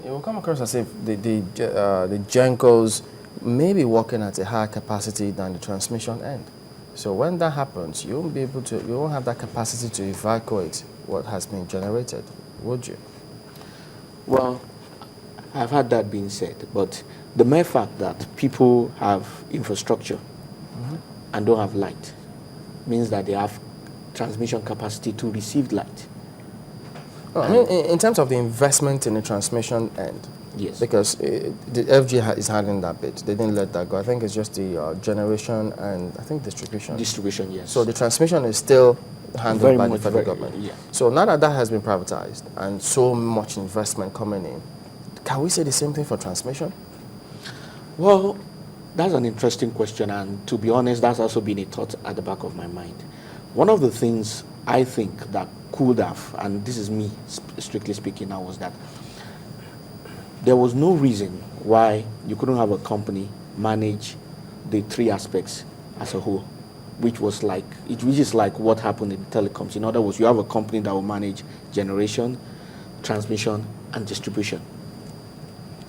It will come across as if the Gencos may be working at a higher capacity than the transmission end. So when that happens, you won't have that capacity to evacuate what has been generated, would you? Well, I've had that being said, but the mere fact that people have infrastructure and don't have light means that they have transmission capacity to receive light. Well, I mean, in terms of the investment in the transmission end, yes, because the FG is handling that bit. They didn't let that go. I think it's just the generation and I think distribution. Distribution, yes. So the transmission is still handled by the federal government. Yeah. So now that that has been privatized and so much investment coming in, can we say the same thing for transmission? Well, that's an interesting question, and to be honest, that's also been a thought at the back of my mind. One of the things I think that could have, and this is me strictly speaking now, was that there was no reason why you couldn't have a company manage the three aspects as a whole, which is like what happened in telecoms. In other words, you have a company that will manage generation, transmission, and distribution.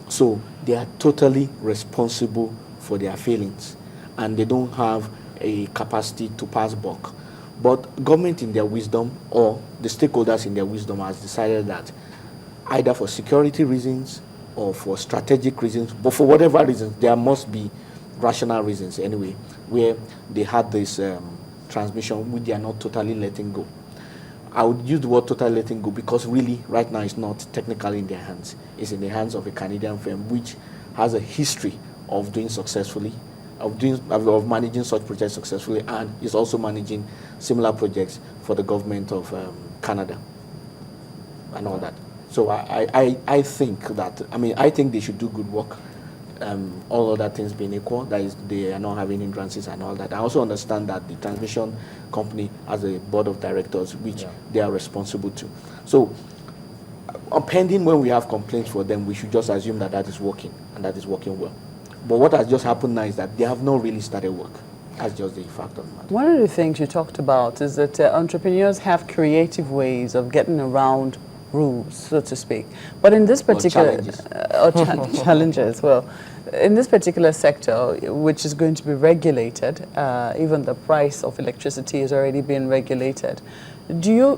So they are totally responsible for their failings, and they don't have a capacity to pass buck. But government in their wisdom, or the stakeholders in their wisdom, has decided that either for security reasons or for strategic reasons, but for whatever reasons, there must be rational reasons anyway, where they had this transmission which they are not totally letting go. I would use the word totally letting go because really right now it's not technically in their hands. It's in the hands of a Canadian firm which has a history of doing successfully, of managing such projects successfully, and is also managing similar projects for the government of Canada and all that. So I think that, I think they should do good work. All other things being equal, that is, they are not having hindrances and all that. I also understand that the transmission company has a board of directors which they are responsible to. So, pending when we have complaints for them, we should just assume that that is working and that is working well. But what has just happened now is that they have not really started work. That's just the fact of the matter. One of the things you talked about is that entrepreneurs have creative ways of getting around rules, so to speak. But in this particular challenges, well, in this particular sector, which is going to be regulated, even the price of electricity is already being regulated.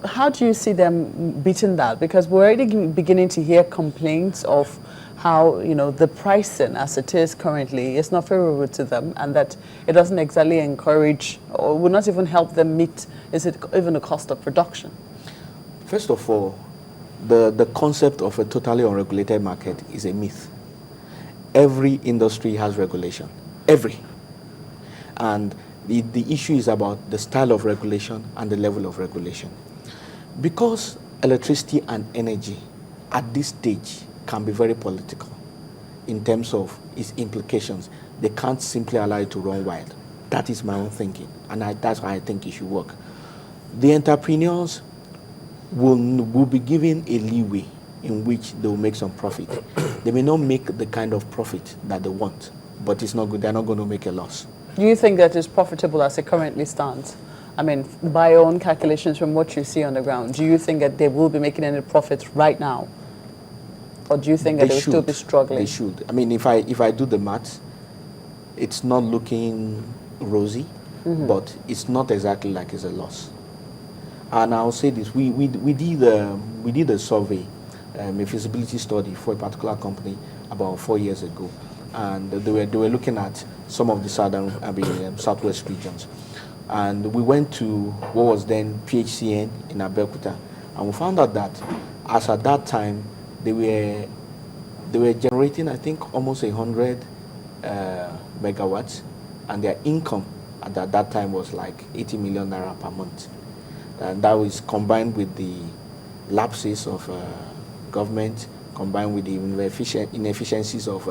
How do you see them beating that? Because we're already beginning to hear complaints of how the pricing as it is currently is not favorable to them, and that it doesn't exactly encourage or will not even help them meet even the cost of production. First of all, the concept of a totally unregulated market is a myth. Every industry has regulation, every. And the issue is about the style of regulation and the level of regulation. Because electricity and energy at this stage can be very political in terms of its implications, they can't simply allow it to run wild. That is my own thinking, and that's why I think it should work. The entrepreneurs will be given a leeway in which they will make some profit. They may not make the kind of profit that they want, but it's not good. They're not going to make a loss. Do you think that is profitable as it currently stands? By your own calculations from what you see on the ground, do you think that they will be making any profits right now? Or do you think that they will still be struggling? They should. If I do the maths, it's not looking rosy, but it's not exactly like it's a loss. And I'll say this: we did a survey, a feasibility study for a particular company about 4 years ago, and they were looking at some of the southwest regions, and we went to what was then PHCN in Abeokuta, and we found out that as at that time they were generating, I think, almost 100 megawatts, and their income at that time was like 80 million naira per month. And that was combined with the lapses of government, combined with the inefficiencies of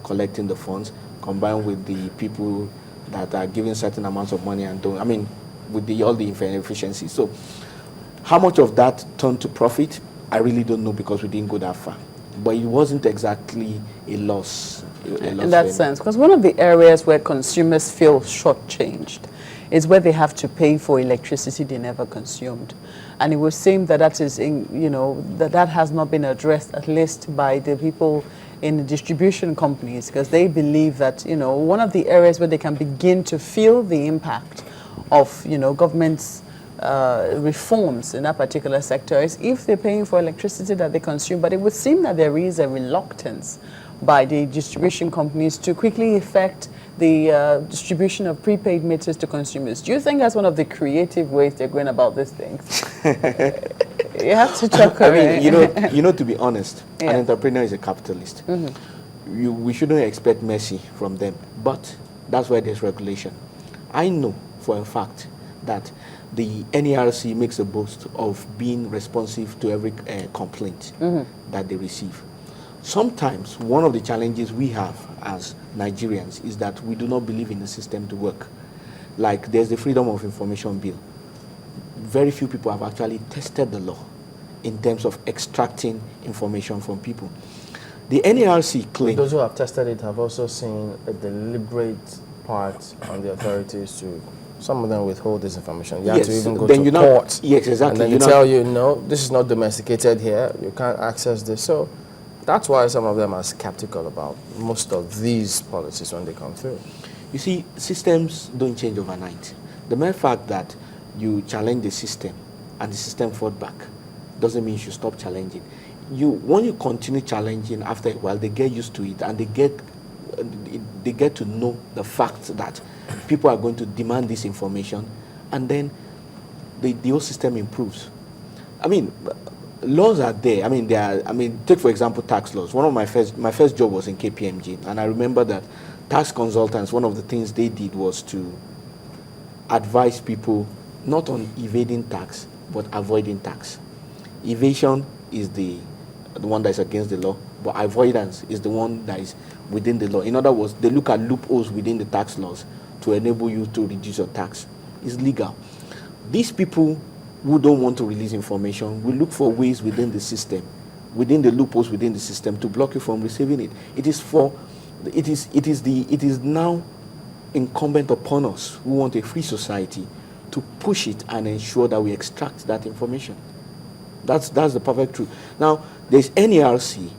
collecting the funds, combined with the people that are giving certain amounts of money and don't, with all the inefficiencies. So how much of that turned to profit, I really don't know, because we didn't go that far. But it wasn't exactly a loss. In that sense, because one of the areas where consumers feel shortchanged is where they have to pay for electricity they never consumed. And it would seem that that is, that has not been addressed, at least by the people in the distribution companies, because they believe that, one of the areas where they can begin to feel the impact of, government's reforms in that particular sector is if they're paying for electricity that they consume. But it would seem that there is a reluctance by the distribution companies to quickly effect the distribution of prepaid meters to consumers. Do you think that's one of the creative ways they're going about these things? You have to chuckle. I mean, to be honest, an entrepreneur is a capitalist. We shouldn't expect mercy from them, but that's why there's regulation. I know for a fact that the NERC makes a boast of being responsive to every complaint that they receive. Sometimes one of the challenges we have as Nigerians is that we do not believe in the system to work. Like there's the Freedom of Information Bill. Very few people have actually tested the law in terms of extracting information from people. The NERC claims... Those who have tested it have also seen a deliberate part on the authorities to... Some of them withhold this information. You have to even go to court. Yes, exactly. And then they tell you, no, this is not domesticated here. You can't access this. So that's why some of them are skeptical about most of these policies when they come through. You see, systems don't change overnight. The mere fact that you challenge the system and the system fought back doesn't mean you should stop challenging. When you continue challenging, after a while, they get used to it and they get to know the fact that people are going to demand this information, and then the whole system improves. I mean, laws are there. I mean, take for example tax laws. One of my first job was in KPMG, and I remember that tax consultants, one of the things they did was to advise people not on evading tax, but avoiding tax. Evasion is the one that is against the law, but avoidance is the one that is within the law. In other words, they look at loopholes within the tax laws to enable you to reduce your tax. It's legal. These people who don't want to release information will look for ways within the system, within the loopholes within the system, to block you from receiving it. It is now incumbent upon us who want a free society to push it and ensure that we extract that information. That's the perfect truth. Now, there's NERC.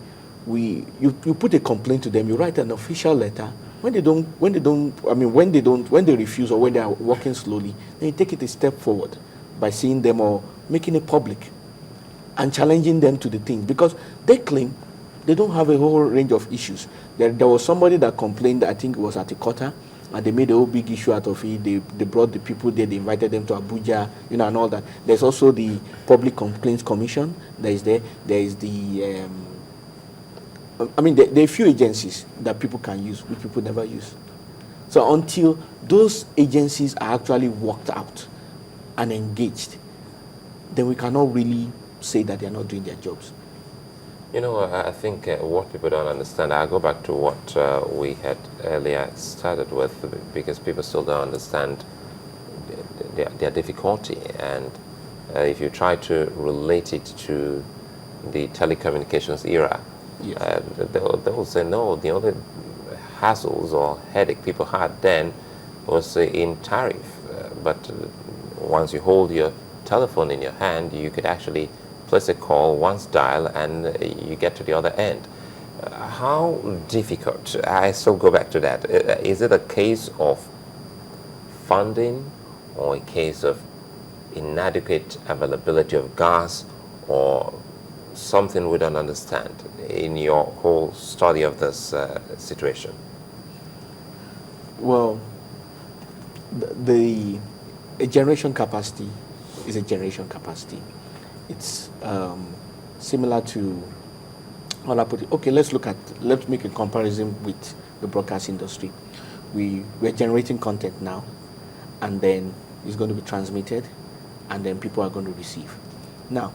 You put a complaint to them. You write an official letter. When they refuse or when they are working slowly, then you take it a step forward by seeing them or making it public and challenging them to the thing, because they claim they don't have a whole range of issues. There was somebody that complained, I think it was at Ikota, and they made a whole big issue out of it. They brought the people there, they invited them to Abuja, and all that. There's also the Public Complaints Commission that is there. There is the, there are a few agencies that people can use, which people never use. So until those agencies are actually worked out and engaged, then we cannot really say that they're not doing their jobs. I think what people don't understand, I'll go back to what we had earlier started with, because people still don't understand their difficulty. And if you try to relate it to the telecommunications era, yes, they will say, no, the only hassles or headache people had then was in tariff. But once you hold your telephone in your hand, you could actually place a call, once dial, and you get to the other end. How difficult? I still go back to that. Is it a case of funding, or a case of inadequate availability of gas, or something we don't understand in your whole study of this situation? Well, a generation capacity is a generation capacity. It's similar to, how I put it. Okay, let's make a comparison with the broadcast industry. We're generating content now, and then it's going to be transmitted, and then people are going to receive. Now,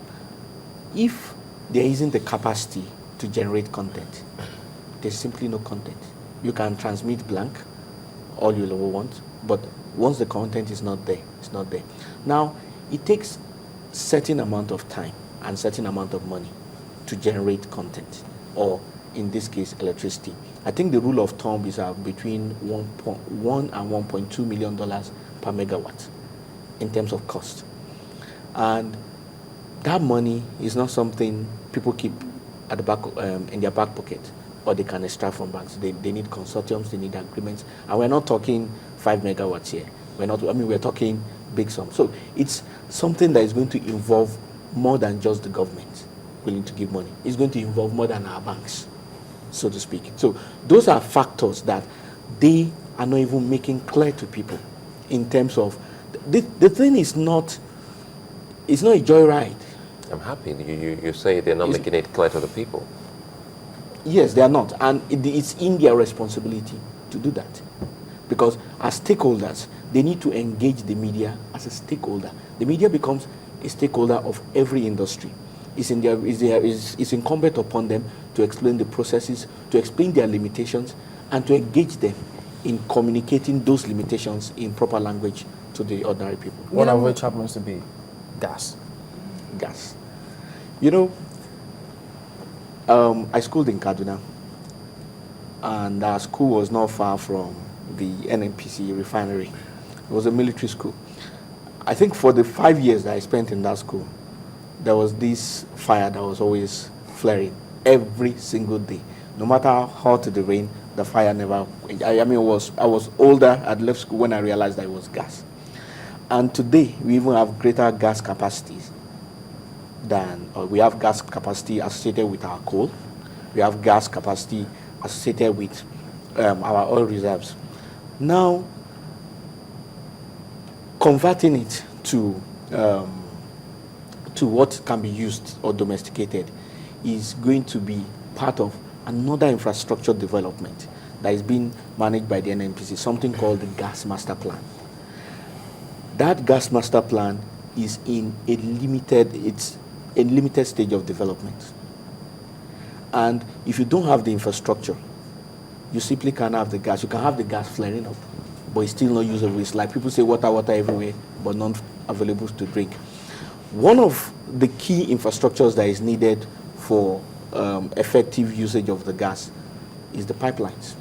if there isn't the capacity to generate content, there's simply no content. You can transmit blank, all you ever want, but once the content is not there, it's not there. Now, it takes certain amount of time and certain amount of money to generate content, or in this case, electricity. I think the rule of thumb is between $1 and $1.2 million per per megawatt in terms of cost. And that money is not something people keep at the back in their back pocket, or they can extract from banks. They need consortiums, they need agreements, and we're not talking 5 megawatts here. We're talking big sums. So it's something that is going to involve more than just the government willing to give money. It's going to involve more than our banks, so to speak. So those are factors that they are not even making clear to people in terms of the thing is not, it's not a joyride. I'm happy you say they're not making it clear to the people. Yes, they are not, and it's in their responsibility to do that, because as stakeholders, they need to engage the media as a stakeholder. The media becomes a stakeholder of every industry. It's incumbent upon them to explain the processes, to explain their limitations, and to engage them in communicating those limitations in proper language to the ordinary people. One of which happens to be gas. Gas. I schooled in Kaduna, and our school was not far from the NNPC refinery. It was a military school. I think for the 5 years that I spent in that school, there was this fire that was always flaring every single day. No matter how hot the rain, the fire never quenched. I was older, I'd left school when I realized that it was gas. And today, we even have greater gas capacities we have gas capacity associated with our coal. We have gas capacity associated with our oil reserves. Now, converting it to what can be used or domesticated is going to be part of another infrastructure development that is being managed by the NNPC, something called the Gas Master Plan. That Gas Master Plan is in a limited stage of development. And if you don't have the infrastructure, you simply can't have the gas. You can have the gas flaring up, but it's still not usable. It's like people say water everywhere, but not available to drink. One of the key infrastructures that is needed for effective usage of the gas is the pipelines.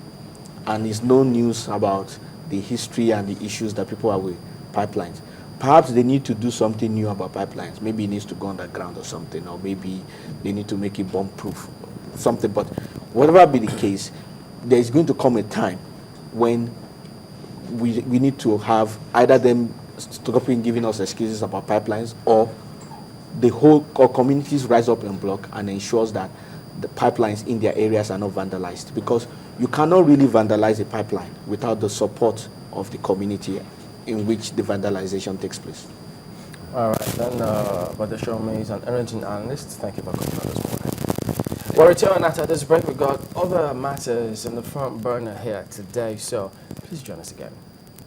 And it's no news about the history and the issues that people have with pipelines. Perhaps they need to do something new about pipelines. Maybe it needs to go underground or something, or maybe they need to make it bomb-proof, something. But whatever be the case, there is going to come a time when we need to have either them stopping giving us excuses about pipelines, or the whole communities rise up in block and ensures that the pipelines in their areas are not vandalized. Because you cannot really vandalize a pipeline without the support of the community in which the vandalization takes place. All right, then Bode Sowunmi is an energy analyst. Thank you for coming on this morning. We'll return after this break. We've got other matters in the front burner here today, so please join us again.